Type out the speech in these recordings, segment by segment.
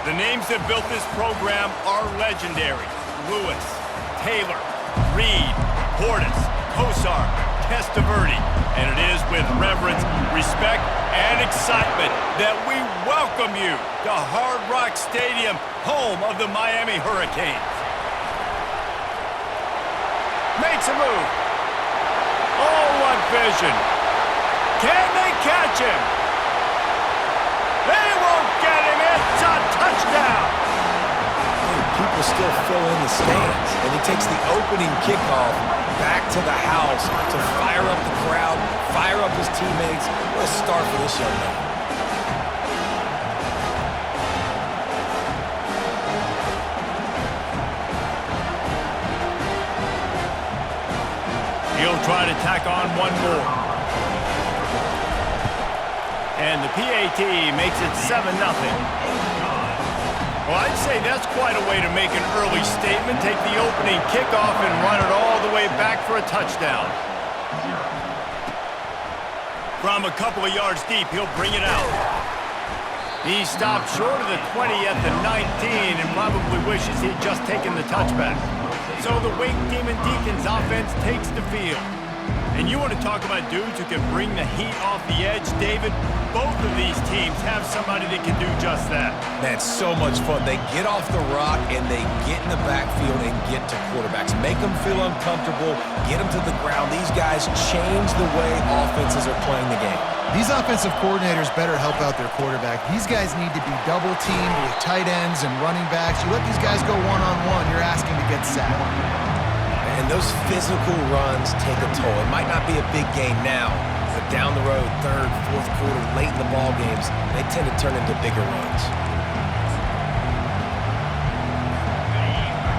The names that built this program are legendary. Lewis, Taylor, Reed, Portis, Kosar, Testaverde. And it is with reverence, respect, and excitement that we welcome you to Hard Rock Stadium, home of the Miami Hurricanes. Makes a move. Oh, what vision. Can they catch him? They won't get him. It's a touchdown. People still fill in the stands, and he takes the opening kickoff back to the house to fire up the crowd, fire up his teammates. What a start for this young man. He'll try to tack on one more. And the PAT makes it 7-0. Well, I'd say that's quite a way to make an early statement. Take the opening kickoff and run it all the way back for a touchdown. From a couple of yards deep, he'll bring it out. He stopped short of the 20 at the 19 and probably wishes he'd just taken the touchback. So the Wake Demon Deacons offense takes the field. And you want to talk about dudes who can bring the heat off the edge, David? Both of these teams have somebody that can do just that. That's so much fun. They get off the rock and they get in the backfield and get to quarterbacks. Make them feel uncomfortable, get them to the ground. These guys change the way offenses are playing the game. These offensive coordinators better help out their quarterback. These guys need to be double-teamed with tight ends and running backs. You let these guys go one-on-one, you're asking to get sacked. And those physical runs take a toll. It might not be a big game now, but down the road, third, fourth quarter, late in the ball games, they tend to turn into bigger runs.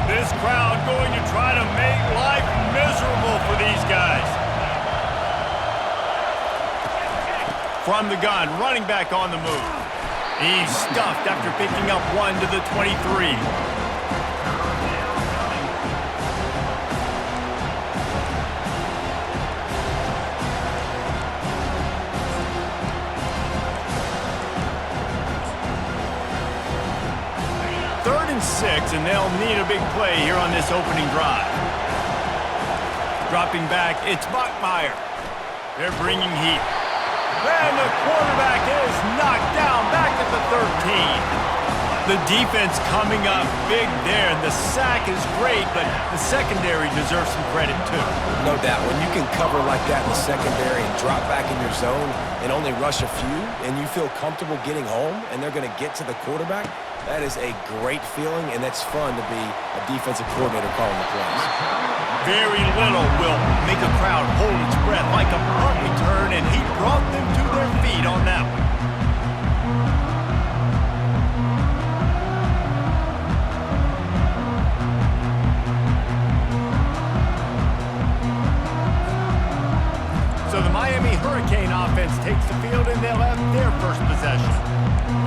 This crowd going to try to make life miserable for these guys. From the gun, running back on the move. He's stuffed after picking up one to the 23. And they'll need a big play here on this opening drive. Dropping back, it's Bachmeier. They're bringing heat. And the quarterback is knocked down back at the 13. The defense coming up big there. The sack is great, but the secondary deserves some credit too. No doubt. When you can cover like that in the secondary and drop back in your zone and only rush a few, and you feel comfortable getting home, and they're going to get to the quarterback, that is a great feeling, and that's fun to be a defensive coordinator calling the plays. Very little will make a crowd hold its breath like a punt return, and he brought them to their feet on that one. So the Miami Hurricane offense takes the field, and they'll have their first possession.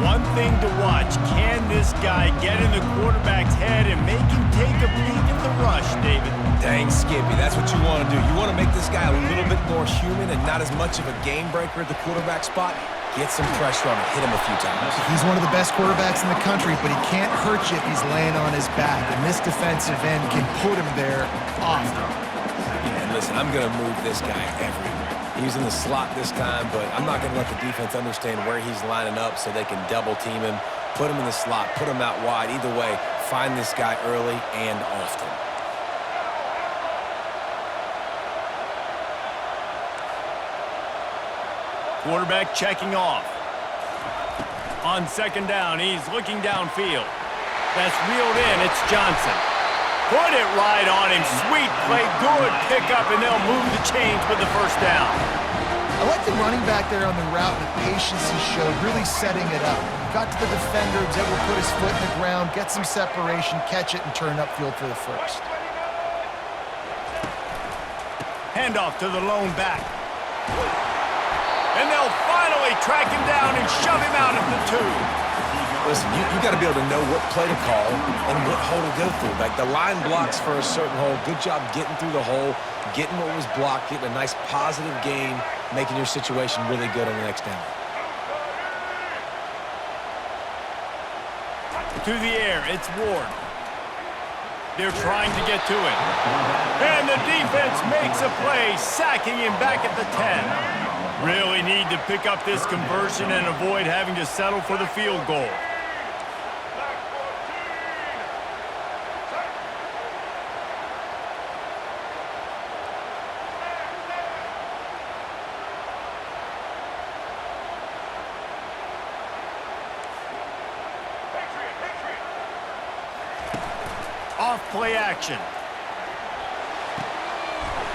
One thing to watch, can this guy get in the quarterback's head and make him take a peek at the rush, David? Dang, Skippy, that's what you want to do. You want to make this guy a little bit more human and not as much of a game breaker at the quarterback spot. Get some pressure on him, hit him a few times. He's one of the best quarterbacks in the country, but he can't hurt you if he's laying on his back, and this defensive end can put him there often. Yeah, and listen, I'm going to move this guy everywhere. He's in the slot this time, but I'm not going to let the defense understand where he's lining up so they can double team him, put him in the slot, put him out wide. Either way, find this guy early and often. Quarterback checking off. On second down, he's looking downfield. That's reeled in. It's Johnson. Put it right on him. Sweet play. Good pickup, and they'll move the chains with the first down. I like the running back there on the route, the patience he showed, really setting it up. Got to the defender, was able to put his foot in the ground, get some separation, catch it, and turn upfield for the first. Handoff to the lone back. And they'll finally track him down and shove him out at the 2. Listen, you got to be able to know what play to call and what hole to go through. Like the line blocks for a certain hole. Good job getting through the hole, getting what was blocked, getting a nice positive gain, making your situation really good on the next down. through the air. It's Ward. They're trying to get to it. And the defense makes a play, sacking him back at the 10. Really need to pick up this conversion and avoid having to settle for the field goal. Off play action.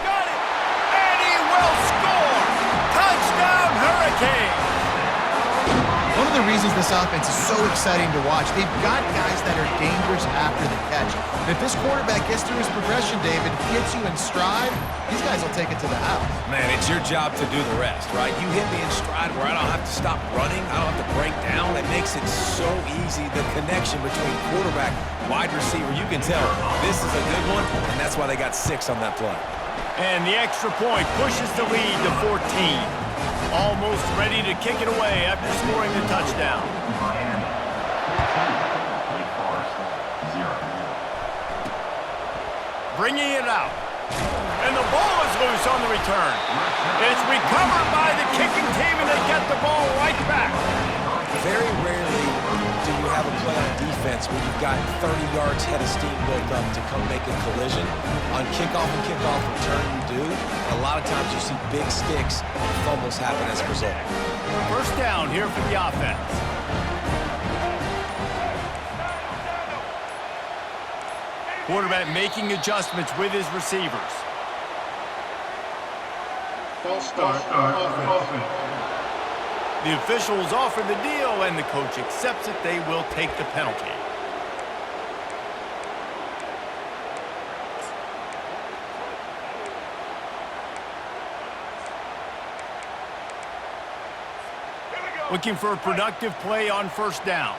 Got it! And he will score! Touchdown, Hurricanes! One of the reasons this offense is so exciting to watch, they've got guys that are dangerous after the catch. And if this quarterback gets through his progression, David, hits you in stride, these guys will take it to the house. Man, it's your job to do the rest, right? You hit me in stride where I don't have to stop running. I don't have to break down. It makes it so easy. The connection between quarterback, wide receiver, you can tell this is a good one, and that's why they got 6 on that play. And the extra point pushes the lead to 14. Almost ready to kick it away after scoring the touchdown. Bringing it out. And the ball is loose on the return. It's recovered by the kicking team, and they get the ball right back. Very rarely do you have a play on defense where you've got 30 yards head of steam built up to come make a collision. On kickoff and kickoff return, you do. And a lot of times you see big sticks and fumbles happen as a result. First down here for the offense. Quarterback making adjustments with his receivers. False start offense. The officials offer the deal, and the coach accepts it. They will take the penalty. Looking for a productive play on first down.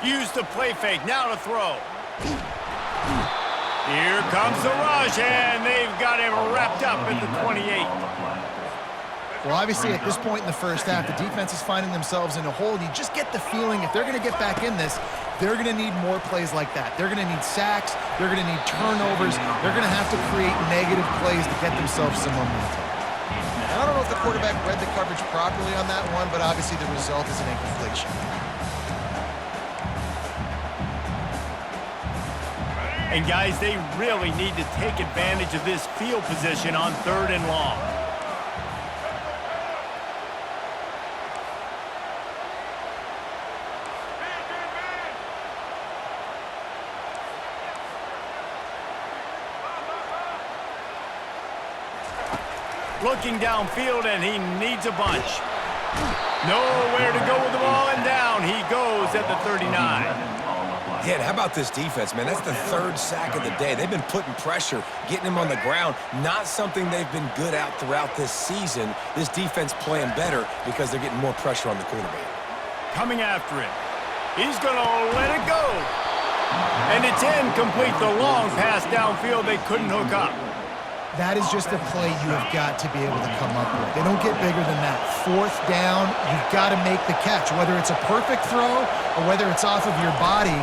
Use the play fake, now to throw. Here comes the rush, and they've got him wrapped up at the 28. Well, obviously, at this point in the first half, the defense is finding themselves in a hole. And you just get the feeling if they're going to get back in this, they're going to need more plays like that. They're going to need sacks. They're going to need turnovers. They're going to have to create negative plays to get themselves some momentum. I don't know if the quarterback read the coverage properly on that one, but obviously the result is an incompletion. And guys, they really need to take advantage of this field position on 3rd and long. Looking downfield, and he needs a bunch. Nowhere to go with the ball, and down he goes at the 39. Yeah, how about this defense, man? That's the 3rd sack of the day. They've been putting pressure, getting him on the ground. Not something they've been good at throughout this season. This defense playing better because they're getting more pressure on the quarterback. Coming after him. He's going to let it go. And it's incomplete. The long pass downfield they couldn't hook up. That is just a play you have got to be able to come up with. They don't get bigger than that. 4th down, you've got to make the catch. Whether it's a perfect throw or whether it's off of your body,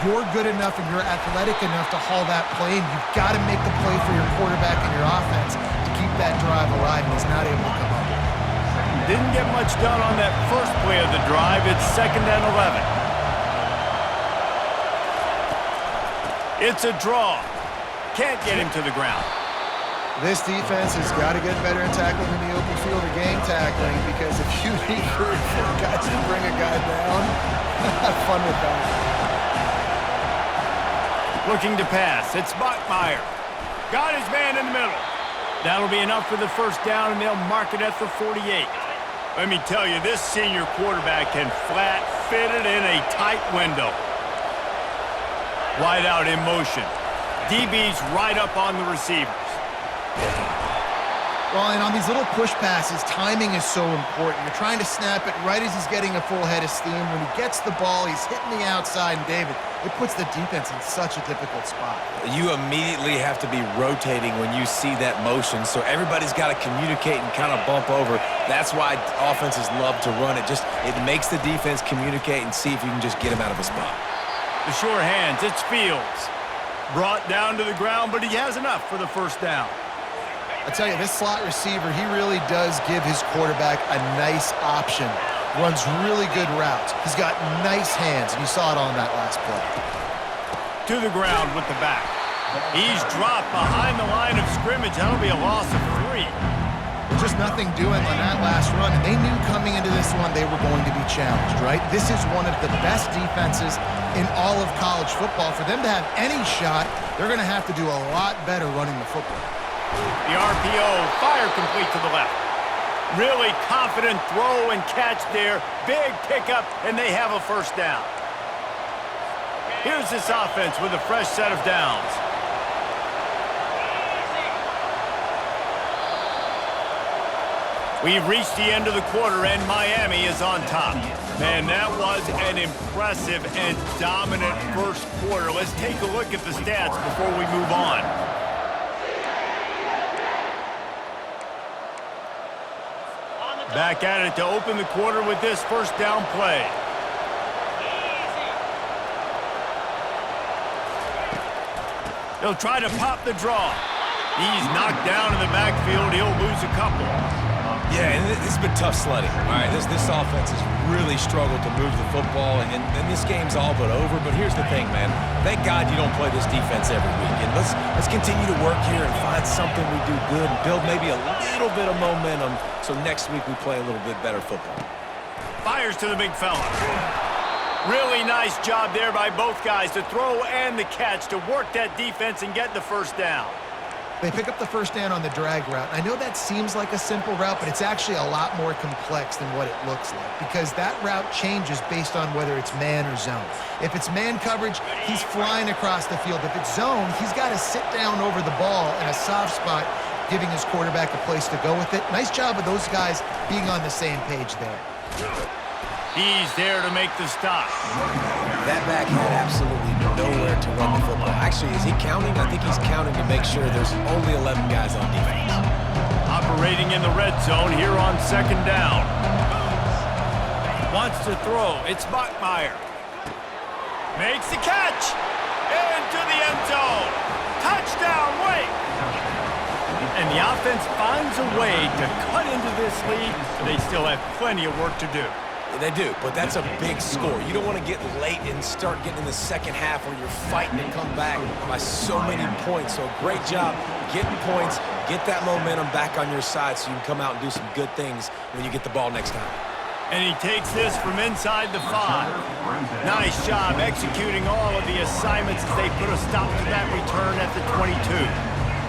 you're good enough and you're athletic enough to haul that play, and you've got to make the play for your quarterback and your offense to keep that drive alive, and he's not able to come up with it. Didn't get much done on that first play of the drive. It's 2nd and 11. It's a draw. Can't get him to the ground. This defense has got to get better at tackling in the open field or game tackling, because if you need 3 or 4 guys to bring a guy down, have fun with that. Looking to pass. It's Bachmeier. Got his man in the middle. That'll be enough for the first down, and they'll mark it at the 48. Let me tell you, this senior quarterback can flat fit it in a tight window. Wide out in motion. DB's right up on the receivers. Well, and on these little push passes, timing is so important. You're trying to snap it right as he's getting a full head of steam. When he gets the ball, he's hitting the outside, and David, it puts the defense in such a difficult spot. You immediately have to be rotating when you see that motion, so everybody's got to communicate and kind of bump over. That's why offenses love to run it. It makes the defense communicate and see if you can just get him out of a spot. The sure hands, it's Fields. Brought down to the ground, but he has enough for the first down. I tell you, this slot receiver, he really does give his quarterback a nice option. Runs really good routes. He's got nice hands, and you saw it on that last play. To the ground with the back. He's dropped behind the line of scrimmage. That'll be a loss of 3. Just nothing doing on that last run, and they knew coming into this one they were going to be challenged, right? This is one of the best defenses in all of college football. For them to have any shot, they're going to have to do a lot better running the football. The RPO, fire complete to the left. Really confident throw and catch there. Big pickup, and they have a first down. Here's this offense with a fresh set of downs. We've reached the end of the quarter, and Miami is on top. Man, that was an impressive and dominant first quarter. Let's take a look at the stats before we move on. Back at it to open the quarter with this first down play. He'll try to pop the draw. He's knocked down in the backfield. He'll lose a couple. Yeah, and this has been tough sledding. All right, this offense has really struggled to move the football, and this game's all but over. But here's the thing, man. Thank God you don't play this defense every week. And let's continue to work here and find something we do good and build maybe a little bit of momentum so next week we play a little bit better football. Fires to the big fella. Really nice job there by both guys to throw and the catch to work that defense and get the first down. They pick up the first down on the drag route. I know that seems like a simple route, but it's actually a lot more complex than what it looks like because that route changes based on whether it's man or zone. If it's man coverage, he's flying across the field. If it's zone, he's got to sit down over the ball in a soft spot, giving his quarterback a place to go with it. Nice job of those guys being on the same page there. He's there to make the stop. That back had absolutely nowhere to run the football. Actually, is he counting? I think he's counting to make sure there's only 11 guys on defense. Operating in the red zone here on second down. Wants to throw. It's Bachmeier. Makes the catch. Into the end zone. Touchdown, Wake. And the offense finds a way to cut into this lead. They still have plenty of work to do. They do, but that's a big score. You don't want to get late and start getting in the second half where you're fighting to come back by so many points. So great job getting points, get that momentum back on your side so you can come out and do some good things when you get the ball next time. And he takes this from inside the 5. Nice job executing all of the assignments as they put a stop to that return at the 22.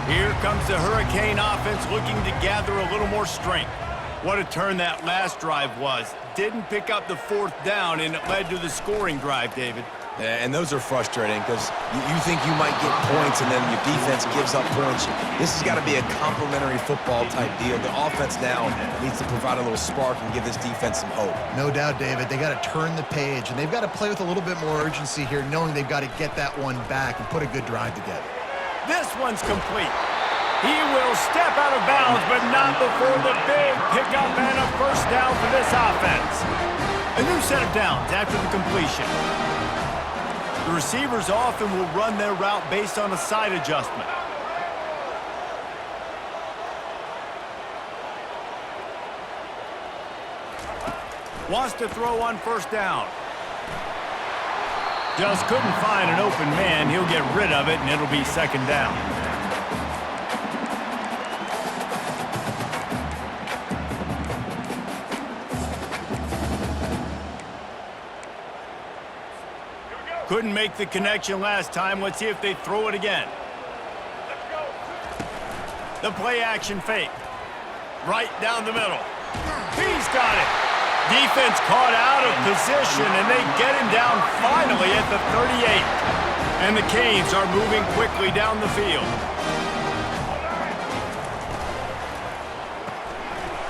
Here comes the Hurricane offense looking to gather a little more strength. What a turn that last drive was. Didn't pick up the fourth down, and it led to the scoring drive, David. Yeah, and those are frustrating because you think you might get points and then your defense gives up points. This has got to be a complementary football type deal. The offense now needs to provide a little spark and give this defense some hope. No doubt, David. They got to turn the page, and they've got to play with a little bit more urgency here, knowing they've got to get that one back and put a good drive together. This one's complete. He will step out of bounds, but not before the big pickup and a first down for this offense. A new set of downs after the completion. The receivers often will run their route based on a side adjustment. Wants to throw on first down. Just couldn't find an open man. He'll get rid of it, and it'll be second down. Couldn't make the connection last time. Let's see if they throw it again. The play action fake. Right down the middle. He's got it. Defense caught out of position, and they get him down finally at the 38. And the Canes are moving quickly down the field.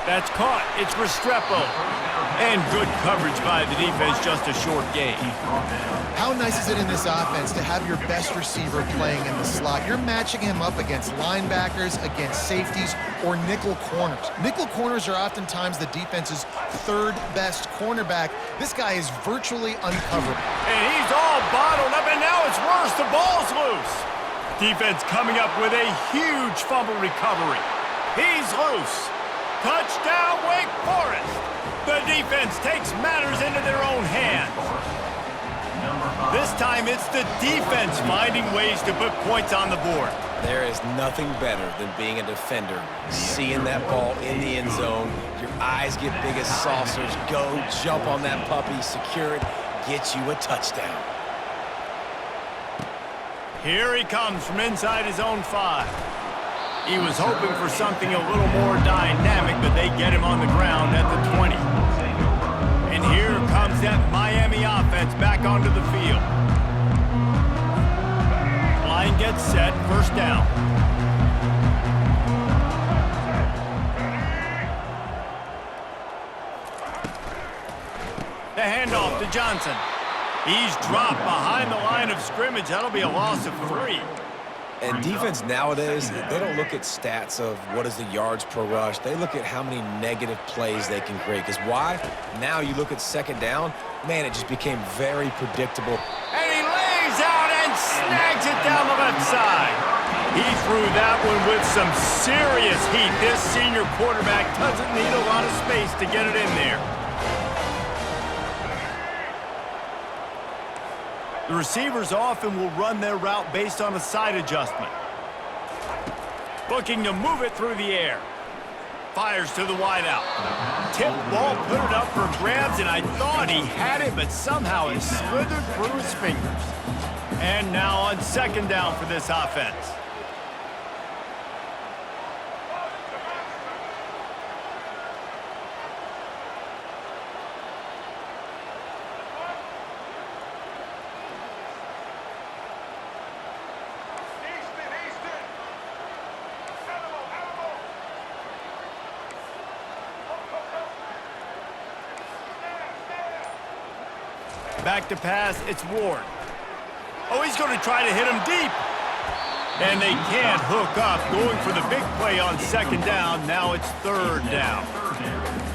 That's caught. It's Restrepo. And good coverage by the defense, just a short gain. How nice is it in this offense to have your best receiver playing in the slot? You're matching him up against linebackers, against safeties, or nickel corners. Nickel corners are oftentimes the defense's third best cornerback. This guy is virtually uncovered. And he's all bottled up, and now it's worse. The ball's loose. Defense coming up with a huge fumble recovery. He's loose. Touchdown, Wake Forest. The defense takes matters into their own hands. This time it's the defense finding ways to put points on the board. There is nothing better than being a defender, seeing that ball in the end zone. Your eyes get big as saucers. Go, jump on that puppy, secure it, get you a touchdown. Here he comes from inside his own 5. He was hoping for something a little more dynamic, but they get him on the ground at the 20. And here comes that Miami offense back onto the field. Line gets set, first down. The handoff to Johnson. He's dropped behind the line of scrimmage. That'll be a loss of 3. And defense nowadays, they don't look at stats of what is the yards per rush. They look at how many negative plays they can create. Because why? Now you look at second down, man, it just became very predictable. And he lays out and snags it down the left side. He threw that one with some serious heat. This senior quarterback doesn't need a lot of space to get it in there. The receivers often will run their route based on a side adjustment. Looking to move it through the air. Fires to the wideout. Tip ball, put it up for grabs, and I thought he had it, but somehow it slithered through his fingers. And now on second down for this offense. Back to pass, it's Ward. Oh, he's going to try to hit him deep. And they can't hook up, going for the big play on second down. Now it's third down.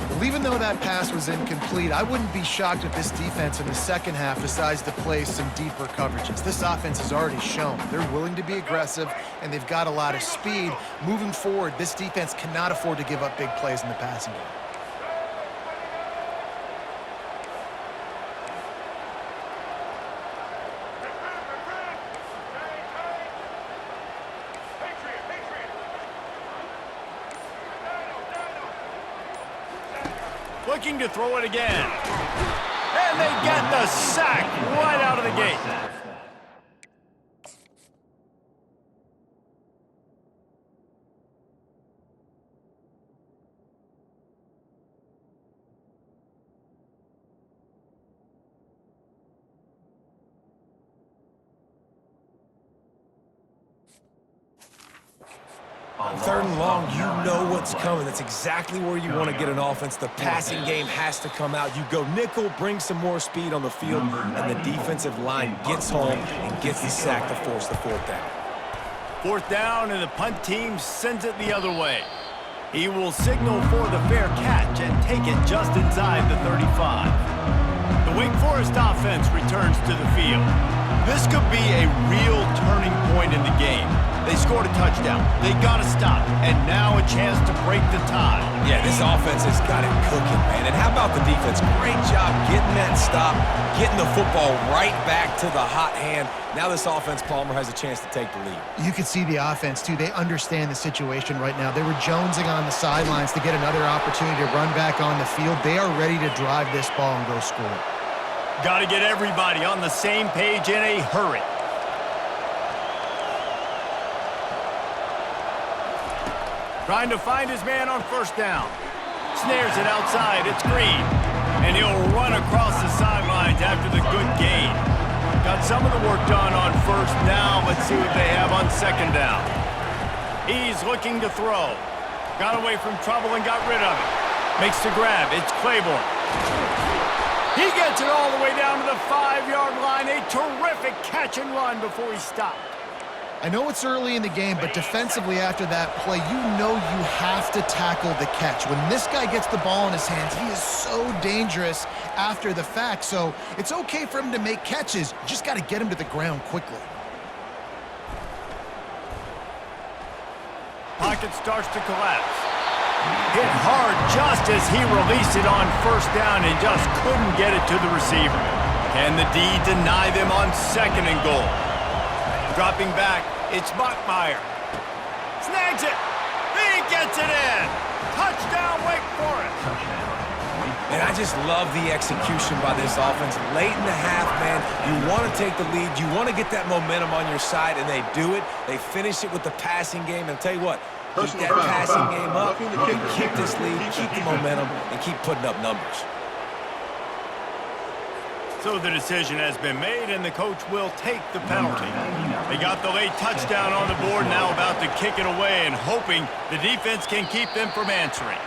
Well, even though that pass was incomplete, I wouldn't be shocked if this defense in the second half decides to play some deeper coverages. This offense has already shown they're willing to be aggressive, and they've got a lot of speed. Moving forward, this defense cannot afford to give up big plays in the passing game. Looking to throw it again. And they get the sack right out of the gate. Third and long, you know what's coming. That's exactly where you want to get an offense. The passing game has to come out. You go nickel, bring some more speed on the field, and the defensive line gets home and gets the sack to force the fourth down. Fourth down, and the punt team sends it the other way. He will signal for the fair catch and take it just inside the 35. The Wake Forest offense returns to the field. This could be a real turning point in the game. They scored a touchdown. They got to stop. And now a chance to break the tie. Yeah, this offense has got it cooking, man. And how about the defense? Great job getting that stop, getting the football right back to the hot hand. Now this offense, Palmer, has a chance to take the lead. You can see the offense, too. They understand the situation right now. They were jonesing on the sidelines to get another opportunity to run back on the field. They are ready to drive this ball and go score. Got to get everybody on the same page in a hurry. Trying to find his man on first down. Snares it outside. It's Green. And he'll run across the sidelines after the good gain. Got some of the work done on first. Now let's see what they have on second down. He's looking to throw. Got away from trouble and got rid of it. Makes the grab. It's Claiborne. He gets it all the way down to the 5-yard line. A terrific catch and run before he stopped. I know it's early in the game, but defensively after that play, you know you have to tackle the catch. When this guy gets the ball in his hands, he is so dangerous after the fact. So it's okay for him to make catches. You just got to get him to the ground quickly. Pocket starts to collapse. Hit hard just as he released it on first down and just couldn't get it to the receiver. Can the D deny them on 2nd and goal? Dropping back, it's Bachmeier. Snags it. He gets it in. Touchdown, Wake Forest. And I just love the execution by this offense. Late in the half, man, you want to take the lead. You want to get that momentum on your side, and they do it. They finish it with the passing game. And I'll tell you what, keep that passing game up. You can keep this lead, keep the momentum, and keep putting up numbers. So the decision has been made, and the coach will take the penalty. They got the late touchdown on the board, now about to kick it away and hoping the defense can keep them from answering.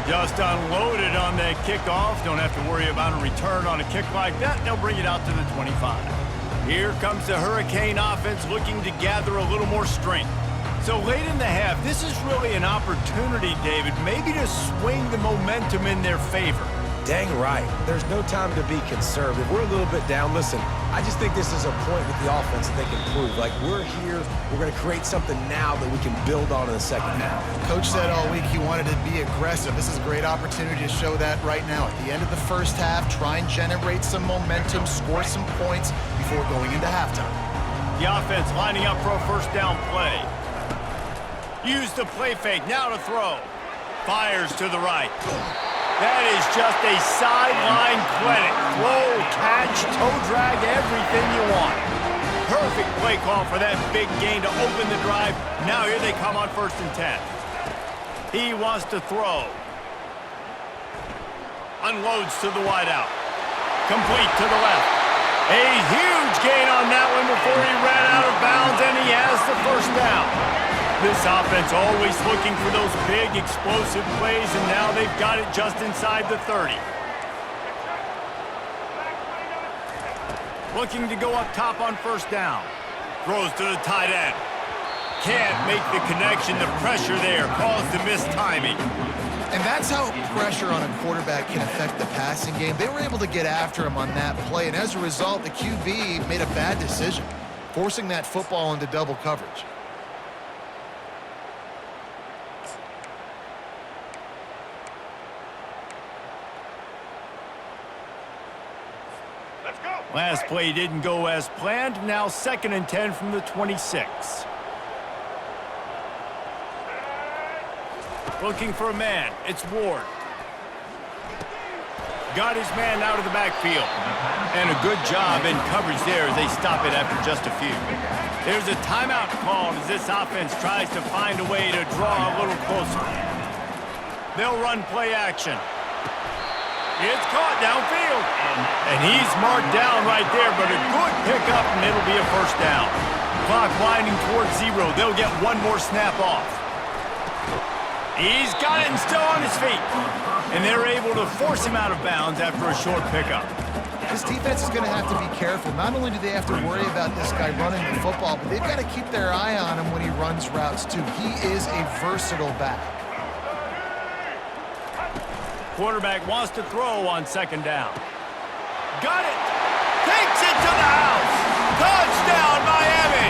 Just unloaded on that kickoff. Don't have to worry about a return on a kick like that. They'll bring it out to the 25. Here comes the Hurricane offense looking to gather a little more strength. So late in the half, this is really an opportunity, David, maybe to swing the momentum in their favor. Dang right. There's no time to be conservative. We're a little bit down. Listen, I just think this is a point with the offense that they can prove. Like, we're here. We're going to create something now that we can build on in the second half. Coach said all week he wanted to be aggressive. This is a great opportunity to show that right now. At the end of the first half, try and generate some momentum, score some points before going into halftime. The offense lining up for a first down play. Use the play fake. Now to throw. Fires to the right. That is just a sideline clinic. Throw, catch, toe drag, everything you want. Perfect play call for that big gain to open the drive. Now here they come on 1st and 10. He wants to throw. Unloads to the wideout. Complete to the left. A huge gain on that one before he ran out of bounds, and he has the first down. This offense always looking for those big, explosive plays, and now they've got it just inside the 30. Looking to go up top on first down. Throws to the tight end. Can't make the connection. The pressure there caused the missed timing. And that's how pressure on a quarterback can affect the passing game. They were able to get after him on that play, and as a result, the QB made a bad decision, forcing that football into double coverage. Last play didn't go as planned. Now 2nd and 10 from the 26. Looking for a man. It's Ward. Got his man out of the backfield. And a good job in coverage there as they stop it after just a few. There's a timeout called as this offense tries to find a way to draw a little closer. They'll run play action. It's caught downfield. And he's marked down right there, but a good pickup, and it'll be a first down. Clock winding towards 0. They'll get one more snap off. He's got it and still on his feet. And they're able to force him out of bounds after a short pickup. This defense is going to have to be careful. Not only do they have to worry about this guy running the football, but they've got to keep their eye on him when he runs routes too. He is a versatile back. Quarterback wants to throw on 2nd down. Got it. Takes it to the house. Touchdown, Miami.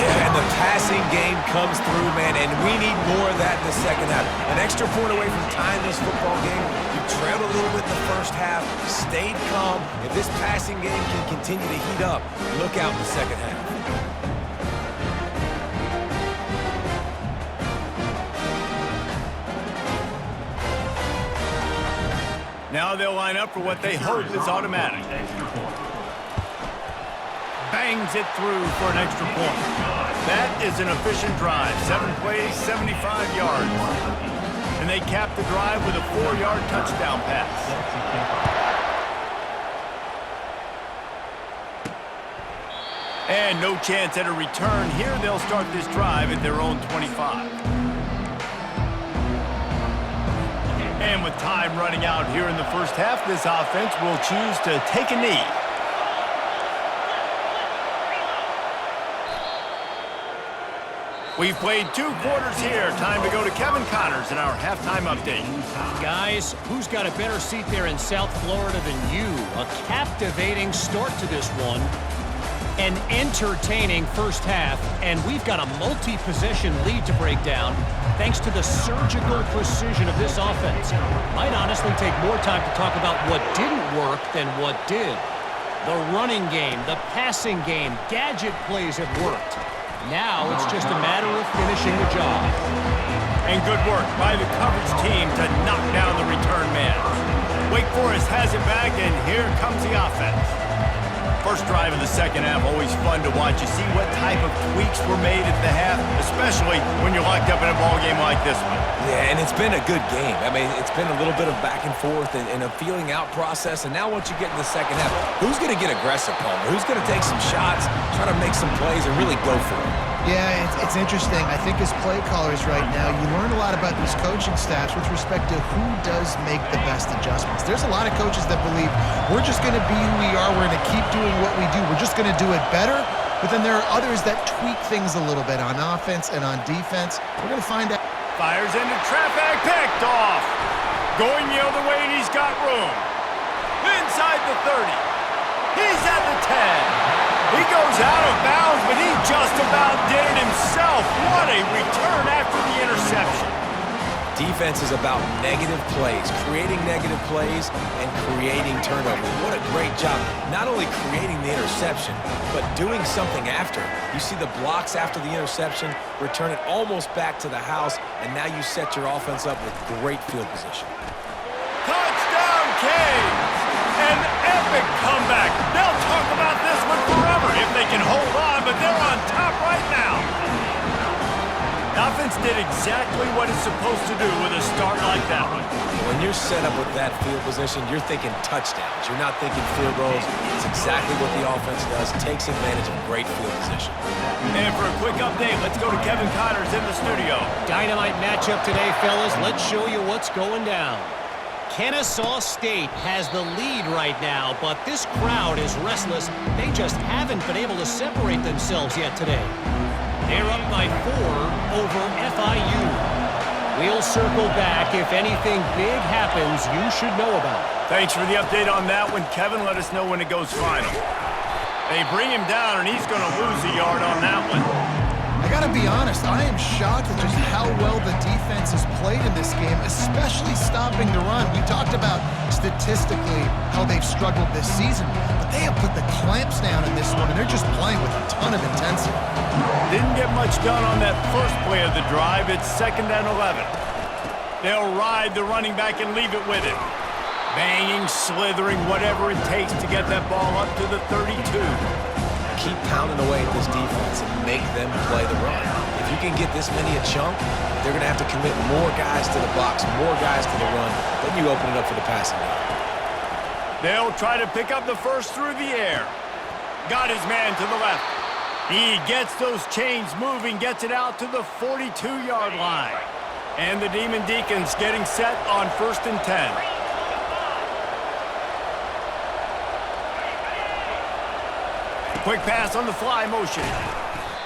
Yeah, and the passing game comes through, man, and we need more of that in the second half. An extra point away from tying this football game. You trailed a little bit in the first half, stayed calm. If this passing game can continue to heat up, look out in the second half. Now they'll line up for what they hope is automatic. Bangs it through for an extra point. That is an efficient drive. 7 plays, 75 yards. And they cap the drive with a 4-yard touchdown pass. And no chance at a return. Here they'll start this drive at their own 25. with time running out here in the first half, this offense will choose to take a knee. We've played 2 quarters here. Time to go to Kevin Connors in our halftime update. Guys, who's got a better seat there in South Florida than you? A captivating start to this one. An entertaining first half, and we've got a multi-possession lead to break down thanks to the surgical precision of this offense. Might honestly take more time to talk about what didn't work than what did. The running game, the passing game, gadget plays have worked. Now it's just a matter of finishing the job. And good work by the coverage team to knock down the return man. Wake Forest has it back, and here comes the offense. First drive of the second half, always fun to watch. You see what type of tweaks were made at the half, especially when you're locked up in a ball game like this one. Yeah, and it's been a good game. I mean, it's been a little bit of back and forth and a feeling out process. And now once you get in the second half, who's going to get aggressive, Palmer? Who's going to take some shots, try to make some plays, and really go for it? Yeah, it's interesting. I think as play callers right now, you learn a lot about these coaching staffs with respect to who does make the best adjustments. There's a lot of coaches that believe we're just going to be who we are. We're going to keep doing what we do. We're just going to do it better. But then there are others that tweak things a little bit on offense and on defense. We're going to find out. Fires into traffic, picked off. Going the other way, and he's got room. Inside the 30. He's at the 10. He goes out of bounds, but he just about did it himself. What a return after the interception. Defense is about negative plays, creating negative plays and creating turnovers. What a great job, not only creating the interception, but doing something after. You see the blocks after the interception, return it almost back to the house, and now you set your offense up with great field position. Touchdown, Canes! An epic comeback. They'll talk about this one forever if they can hold on, but they're on top right now. The offense did exactly what it's supposed to do with a start like that one. When you're set up with that field position, you're thinking touchdowns. You're not thinking field goals. It's exactly what the offense does. Takes advantage of great field position. And for a quick update, let's go to Kevin Connors in the studio. Dynamite matchup today, fellas. Let's show you what's going down. Kennesaw State has the lead right now, but this crowd is restless. They just haven't been able to separate themselves yet today. They're up by 4 over FIU. We'll circle back. If anything big happens, you should know about it. Thanks for the update on that one, Kevin. Let us know when it goes final. They bring him down, and he's going to lose a yard on that one. I got to be honest, I am shocked at just how well the defense has played in this game, especially stopping the run. We talked about statistically how they've struggled this season, but they have put the clamps down in this one, and they're just playing with a ton of intensity. Didn't get much done on that first play of the drive. It's 2nd and 11. They'll ride the running back and leave it with him. Banging, slithering, whatever it takes to get that ball up to the 32. Keep pounding away at this defense and make them play the run. If you can get this many a chunk, they're going to have to commit more guys to the box, more guys to the run. Then you open it up for the passing game. They'll try to pick up the first through the air. Got his man to the left. He gets those chains moving, gets it out to the 42-yard line. And the Demon Deacons getting set on 1st and 10. Quick pass on the fly motion.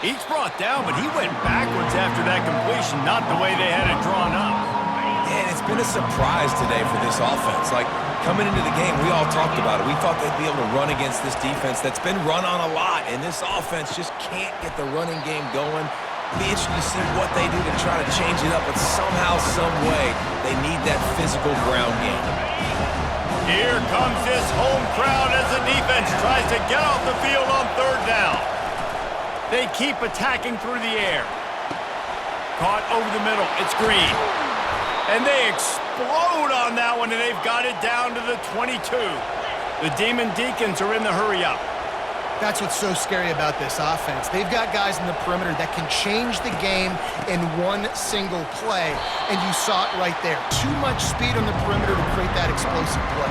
He's brought down, but he went backwards after that completion, not the way they had it drawn up. And it's been a surprise today for this offense. Like, coming into the game, we all talked about it. We thought they'd be able to run against this defense that's been run on a lot, and this offense just can't get the running game going. Be interesting to see what they do to try to change it up, but somehow, some way, they need that physical ground game. Here comes this home crowd as the defense tries to get off the field on 3rd down. They keep attacking through the air. Caught over the middle. It's Green. And they explode on that one, and they've got it down to the 22. The Demon Deacons are in the hurry-up. That's what's so scary about this offense. They've got guys in the perimeter that can change the game in one single play, and you saw it right there. Too much speed on the perimeter to create that explosive play.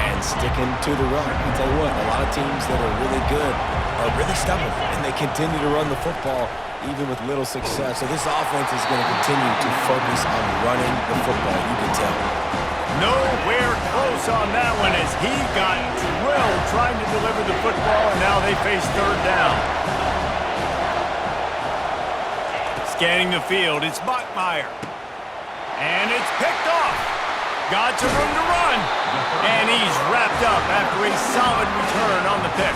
And sticking to the run. I'll tell you what, a lot of teams that are really good are really stubborn, and they continue to run the football even with little success. So this offense is going to continue to focus on running the football, you can tell. Nowhere close on that one as he got drilled trying to deliver the football, and now they face third down. Scanning the field, it's Bachmeier. And it's picked off. Got some room to run. And he's wrapped up after a solid return on the pick.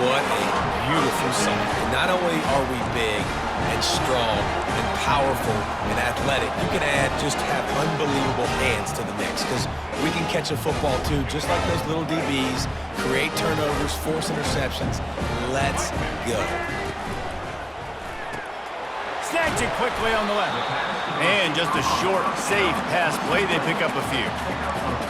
What a beautiful sight. And not only are we big and strong and powerful and athletic, you can just have unbelievable hands to the mix because we can catch a football too, just like those little DBs, create turnovers, force interceptions. Let's go. Snatch it quickly on the left. And just a short, safe pass play. They pick up a few.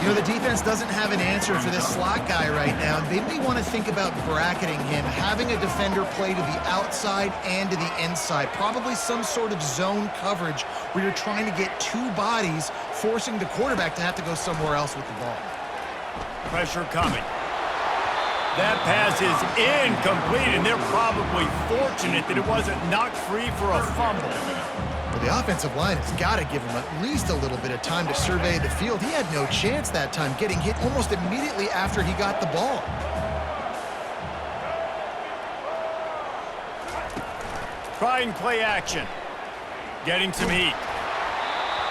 You know, the defense doesn't have an answer for this slot guy right now. They may want to think about bracketing him, having a defender play to the outside and to the inside. Probably some sort of zone coverage where you're trying to get two bodies, forcing the quarterback to have to go somewhere else with the ball. Pressure coming. That pass is incomplete, and they're probably fortunate that it wasn't knocked free for a fumble. Well, the offensive line has got to give him at least a little bit of time to survey the field. He had no chance that time, getting hit almost immediately after he got the ball. Trying play action. Getting some heat.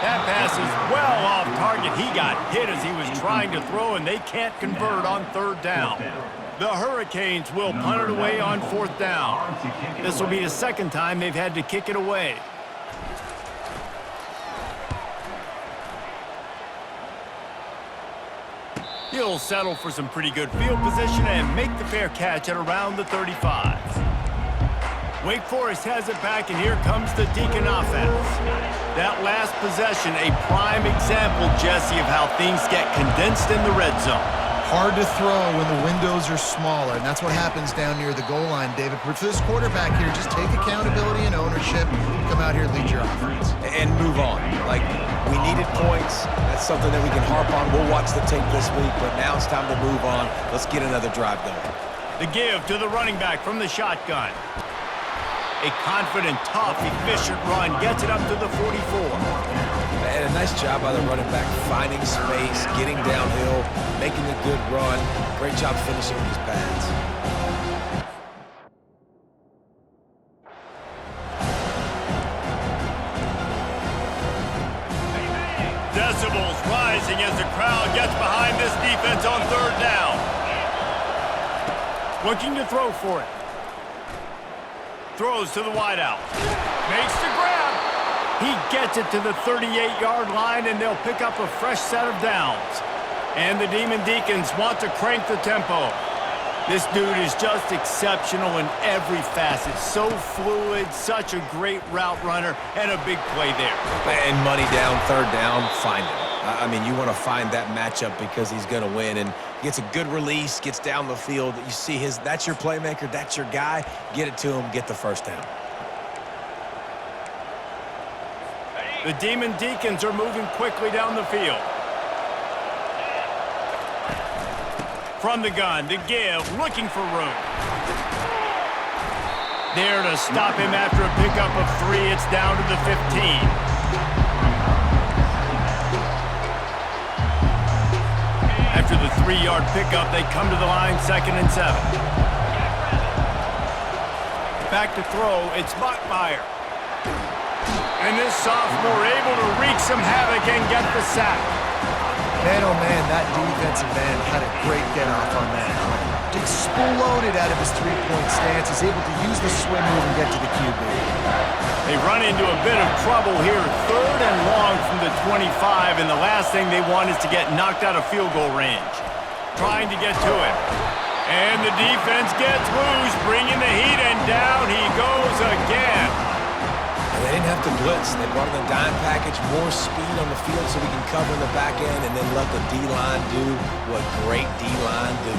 That pass is well off target. He got hit as he was trying to throw, and they can't convert on third down. The Hurricanes will punt it away on fourth down. This will be the second time they've had to kick it away. He'll settle for some pretty good field position and make the fair catch at around the 35. Wake Forest has it back, and here comes the Deacon offense. That last possession, a prime example, Jesse, of how things get condensed in the red zone. Hard to throw when the windows are smaller, and that's what happens down near the goal line, David. For this quarterback here, just take accountability and ownership. Come out here, lead your offense. And move on. Like, we needed points. That's something that we can harp on. We'll watch the tape this week, but now it's time to move on. Let's get another drive going. The give to the running back from the shotgun. A confident, tough, efficient run gets it up to the 44. And a nice job by the running back, finding space, getting downhill, making a good run. Great job finishing these pads. Decibels rising as the crowd gets behind this defense on third down. Looking to throw for it. Throws to the wideout. Makes the grab. He gets it to the 38-yard line, and they'll pick up a fresh set of downs. And the Demon Deacons want to crank the tempo. This dude is just exceptional in every facet. So fluid, such a great route runner, and a big play there. And money down, third down, find him. I mean, you want to find that matchup because he's going to win, and gets a good release, gets down the field. You see that's your playmaker, that's your guy. Get it to him, get the first down. The Demon Deacons are moving quickly down the field. From the gun, the give, looking for room. There to stop him after a pickup of 3. It's down to the 15. After the 3-yard pickup, they come to the line, 2nd and 7. Back to throw, it's Bachmeier. And this sophomore able to wreak some havoc and get the sack. Man, oh man, that defensive end had a great get-off on that. Exploded out of his three-point stance. He's able to use the swim move and get to the QB. They run into a bit of trouble here. 3rd and long from the 25, and the last thing they want is to get knocked out of field goal range. Trying to get to it. And the defense gets loose, bringing the heat, and down he goes again. They didn't have to blitz. They brought in the dime package, more speed on the field so we can cover in the back end and then let the D-line do what great D-line do.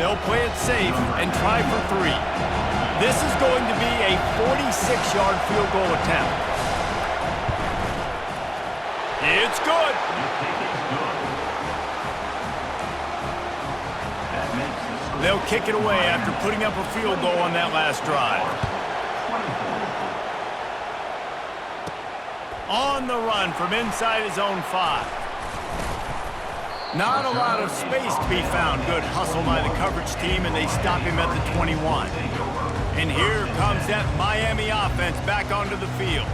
They'll play it safe and try for 3. This is going to be a 46-yard field goal attempt. It's good. They'll kick it away after putting up a field goal on that last drive. On the run from inside his own 5. Not a lot of space to be found. Good hustle by the coverage team, and they stop him at the 21. And here comes that Miami offense back onto the field.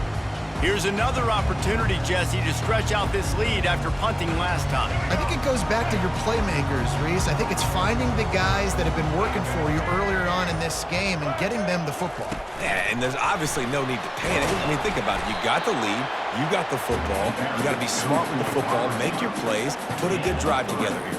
Here's another opportunity, Jesse, to stretch out this lead after punting last time. I think it goes back to your playmakers, Reese. I think it's finding the guys that have been working for you earlier on in this game and getting them the football. Yeah, and there's obviously no need to panic. I mean, think about it. You got the lead. You got the football. You got to be smart with the football. Make your plays. Put a good drive together here.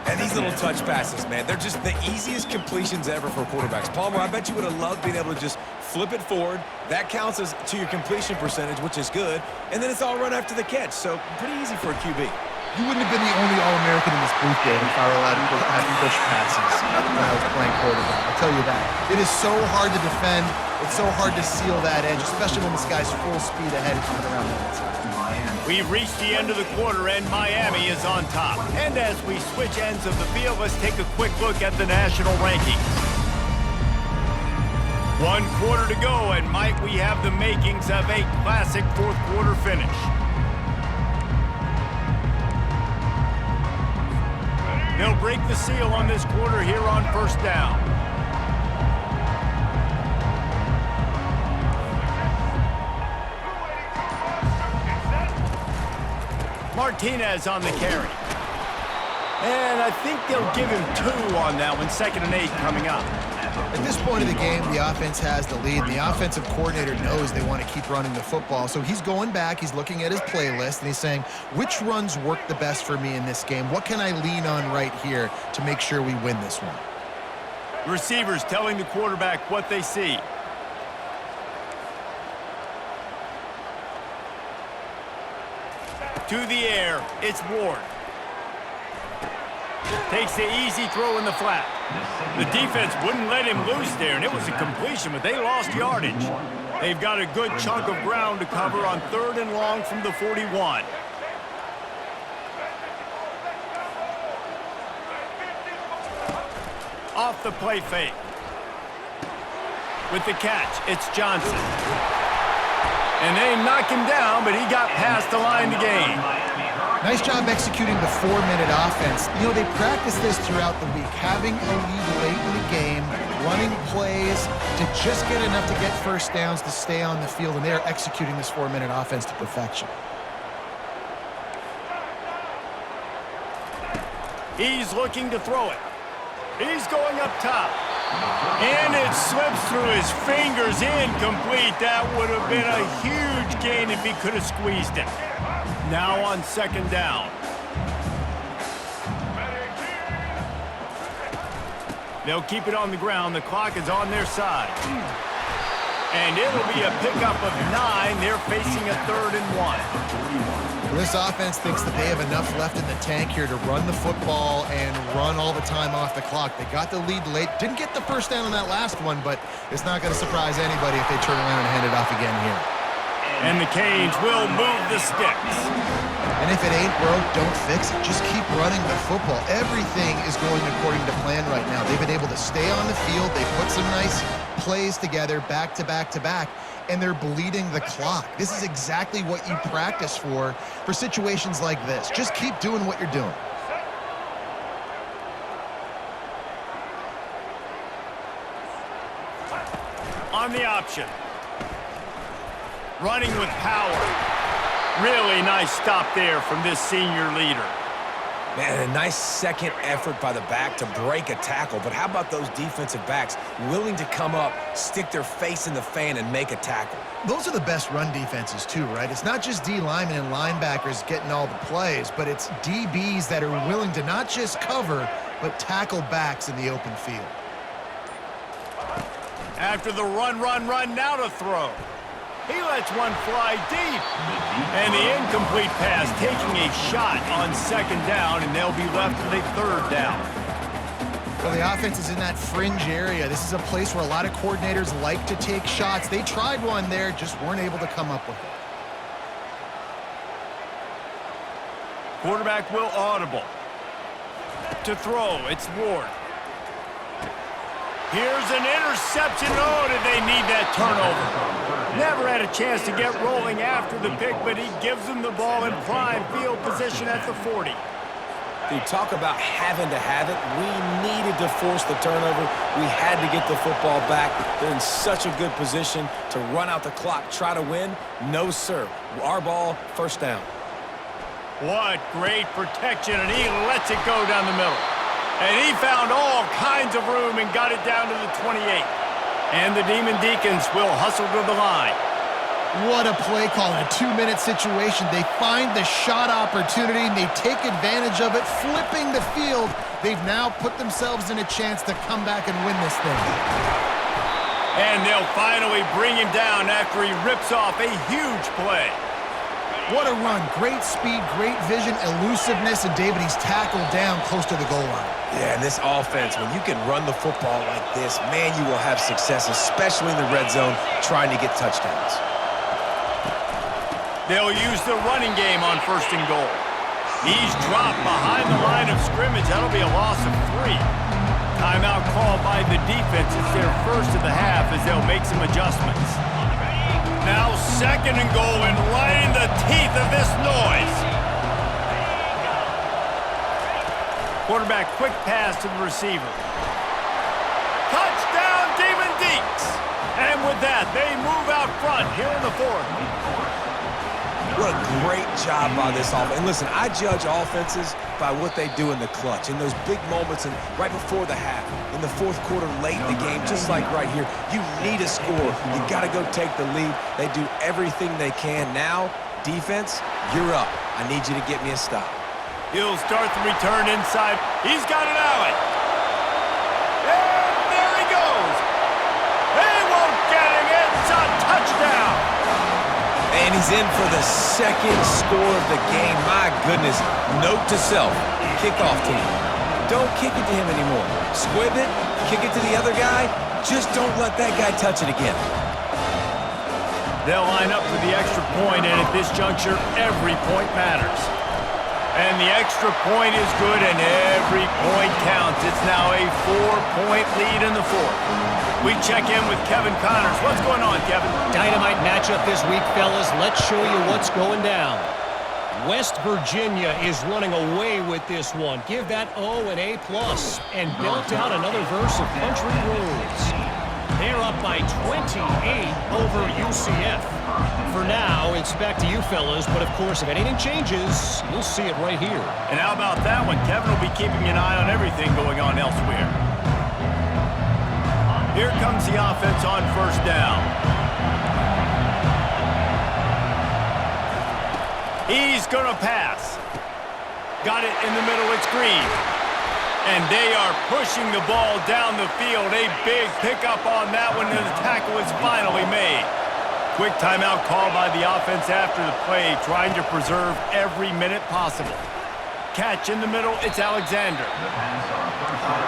And these little touch passes, man, they're just the easiest completions ever for quarterbacks. Palmer, I bet you would have loved being able to just flip it forward. That counts as to your completion percentage, which is good. And then it's all run after the catch. So pretty easy for a QB. You wouldn't have been the only All-American in this booth game if I were allowed to have push passes when I was playing quarterback. I'll tell you that. It is so hard to defend. It's so hard to seal that edge, especially when this guy's full speed ahead coming around the inside. We've reached the end of the quarter, and Miami is on top. And as we switch ends of the field, let's take a quick look at the national rankings. 1 quarter to go, and might we have the makings of a classic fourth-quarter finish. They'll break the seal on this quarter here on first down. Martinez on the carry. And I think they'll give him 2 on that one, 2nd and 8 coming up. At this point of the game, the offense has the lead. The offensive coordinator knows they want to keep running the football. So he's going back, he's looking at his playlist, and he's saying, which runs work the best for me in this game? What can I lean on right here to make sure we win this one? Receivers telling the quarterback what they see. To the air, it's Ward. Takes the easy throw in the flat. The defense wouldn't let him loose there, and it was a completion, but they lost yardage. They've got a good chunk of ground to cover on 3rd and long from the 41. Off the play fake. With the catch, it's Johnson. And they knock him down, but he got past the line to gain. Nice job executing the 4-minute offense. You know, they practice this throughout the week, having a lead late in the game, running plays to just get enough to get first downs to stay on the field, and they're executing this 4-minute offense to perfection. He's looking to throw it. He's going up top. And it slips through his fingers, incomplete. That would have been a huge gain if he could have squeezed it. Now on 2nd down. They'll keep it on the ground. The clock is on their side. And it'll be a pickup of 9. They're facing a 3rd and 1. This offense thinks that they have enough left in the tank here to run the football and run all the time off the clock. They got the lead late. Didn't get the first down on that last one, but it's not going to surprise anybody if they turn around and hand it off again here. And the Canes will move the sticks. And if it ain't broke, don't fix it. Just keep running the football. Everything is going according to plan right now. They've been able to stay on the field. They put some nice plays together back to back to back, and they're bleeding the clock. This is exactly what you practice for situations like this. Just keep doing what you're doing. On the option. Running with power. Really nice stop there from this senior leader. Man, a nice second effort by the back to break a tackle. But how about those defensive backs willing to come up, stick their face in the fan, and make a tackle? Those are the best run defenses too, right? It's not just D linemen and linebackers getting all the plays, but it's DBs that are willing to not just cover, but tackle backs in the open field. After the run, now to throw. He lets one fly deep. And the incomplete pass taking a shot on 2nd down, and they'll be left with a 3rd down. Well, the offense is in that fringe area. This is a place where a lot of coordinators like to take shots. They tried one there, just weren't able to come up with it. Quarterback will audible. To throw, it's Ward. Here's an interception. Oh, did they need that turnover? Never had a chance to get rolling after the pick, but he gives them the ball in prime field position at the 40. You talk about having to have it. We needed to force the turnover. We had to get the football back. They're in such a good position to run out the clock, try to win. No, sir. Our ball, first down. What great protection, and he lets it go down the middle. And he found all kinds of room and got it down to the 28. And the Demon Deacons will hustle to the line. What a play call in a 2-minute situation. They find the shot opportunity, and they take advantage of it, flipping the field. They've now put themselves in a chance to come back and win this thing. And they'll finally bring him down after he rips off a huge play. What a run. Great speed, great vision, elusiveness, and David, he's tackled down close to the goal line. Yeah, and this offense, when you can run the football like this, man, you will have success, especially in the red zone, trying to get touchdowns. They'll use the running game on 1st and goal. He's dropped behind the line of scrimmage. That'll be a loss of 3. Timeout called by the defense. It's their first of the half as they'll make some adjustments. Now 2nd and goal, and right in the teeth of this noise. Quarterback quick pass to the receiver. Touchdown, Demon Deacs! And with that, they move out front here in the 4th. What a great job by this offense. And listen, I judge offenses by what they do in the clutch, in those big moments and right before the half, in the 4th quarter, late in the game, just like right here. You need a score. You got to go take the lead. They do everything they can. Now, defense, you're up. I need you to get me a stop. He'll start the return inside. He's got it out. And there he goes. They won't get him. It's a touchdown. And he's in for the 2nd score of the game. My goodness. Note to self, kickoff team. Don't kick it to him anymore. Squib it, kick it to the other guy. Just don't let that guy touch it again. They'll line up for the extra point, and at this juncture, every point matters. And the extra point is good, and every point counts. It's now a 4-point lead in the 4th. We check in with Kevin Connors. What's going on, Kevin? Dynamite matchup this week, fellas. Let's show you what's going down. West Virginia is running away with this one. Give that O an A+, and built out another verse of country roads. They're up by 28 over UCF. For now, it's back to you fellas, but of course, if anything changes, you'll see it right here. And how about that one? Kevin will be keeping an eye on everything going on elsewhere. Here comes the offense on 1st down. He's going to pass. Got it in the middle. It's Green. And they are pushing the ball down the field. A big pickup on that one, and the tackle is finally made. Quick timeout call by the offense after the play, trying to preserve every minute possible. Catch in the middle, it's Alexander.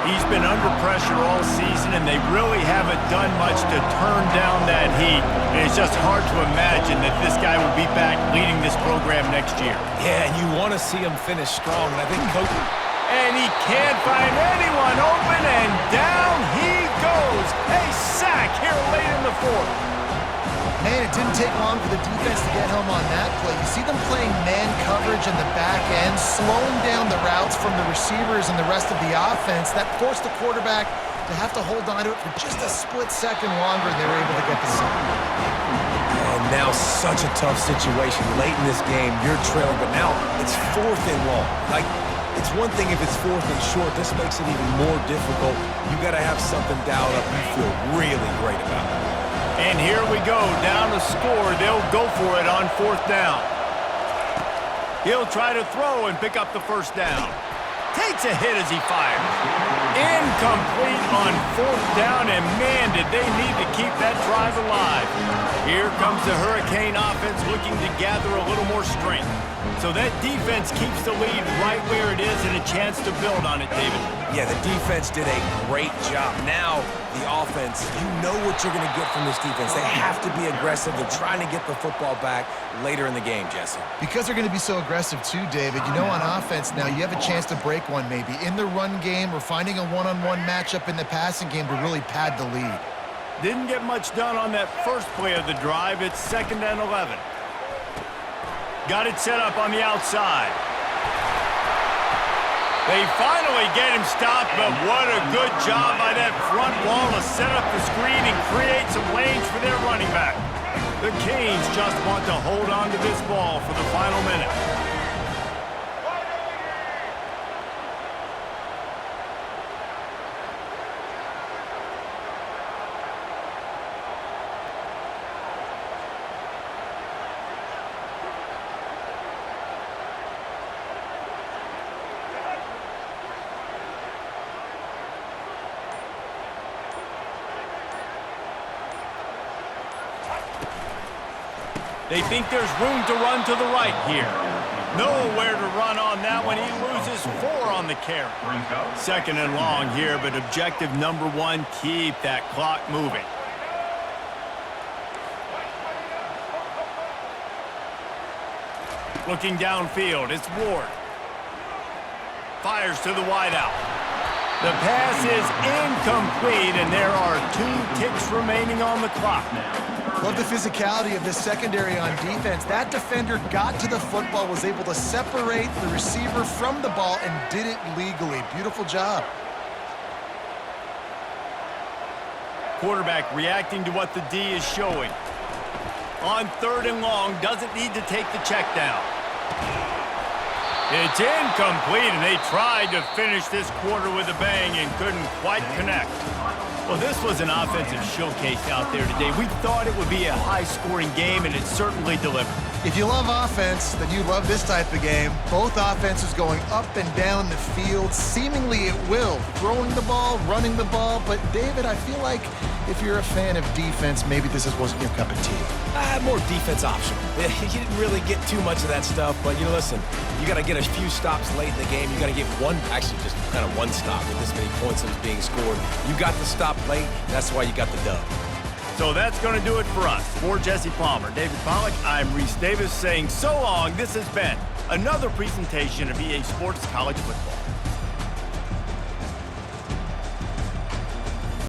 He's been under pressure all season, and they really haven't done much to turn down that heat. And it's just hard to imagine that this guy will be back leading this program next year. Yeah, and you want to see him finish strong, and I think Coach... And he can't find anyone open, and down he goes. A sack here late in the 4th. Man, it didn't take long for the defense to get home on that play. You see them playing man coverage in the back end, slowing down the routes from the receivers and the rest of the offense. That forced the quarterback to have to hold on to it for just a split second longer. They were able to get the sack. And now such a tough situation. Late in this game, you're trailing, but now it's 4th and long. Like, it's one thing if it's 4th and short. This makes it even more difficult. You got to have something dialed up you feel really great about. And here we go, down the score. They'll go for it on 4th down. He'll try to throw and pick up the 1st down. Takes a hit as he fires. Incomplete on 4th down, and man, did they need to keep that drive alive. Here comes the Hurricane offense looking to gather a little more strength. So that defense keeps the lead right where it is and a chance to build on it, David. Yeah, the defense did a great job. Now, the offense, you know what you're going to get from this defense. They have to be aggressive. They're trying to get the football back later in the game, Jesse. Because they're going to be so aggressive too, David, you know, on offense now, you have a chance to break one maybe in the run game or finding a one-on-one matchup in the passing game to really pad the lead. Didn't get much done on that first play of the drive. It's 2nd and 11. Got it set up on the outside. They finally get him stopped, but what a good job by that front wall to set up the screen and create some lanes for their running back. The Canes just want to hold on to this ball for the final minute. They think there's room to run to the right here. Nowhere to run on that one. He loses 4 on the carry. 2nd and long here, but objective number 1, keep that clock moving. Looking downfield, it's Ward. Fires to the wideout. The pass is incomplete, and there are 2 ticks remaining on the clock. Love the physicality of this secondary on defense. That defender got to the football, was able to separate the receiver from the ball, and did it legally. Beautiful job. Quarterback reacting to what the D is showing. On 3rd and long, doesn't need to take the check down. It's incomplete, and they tried to finish this quarter with a bang and couldn't quite connect. Well, this was an offensive showcase out there today. We thought it would be a high-scoring game, and it certainly delivered. If you love offense, then you love this type of game. Both offenses going up and down the field, seemingly at will. Throwing the ball, running the ball. But, David, I feel like if you're a fan of defense, maybe this wasn't your cup of tea. More defense optional. You didn't really get too much of that stuff, but, you know, listen, you got to get a few stops late in the game. You got to get just kind of one stop with this many points that was being scored. You got the stop late, and that's why you got the dub. So that's going to do it for us. For Jesse Palmer, David Pollack, I'm Reese Davis saying so long. This has been another presentation of EA Sports College Football.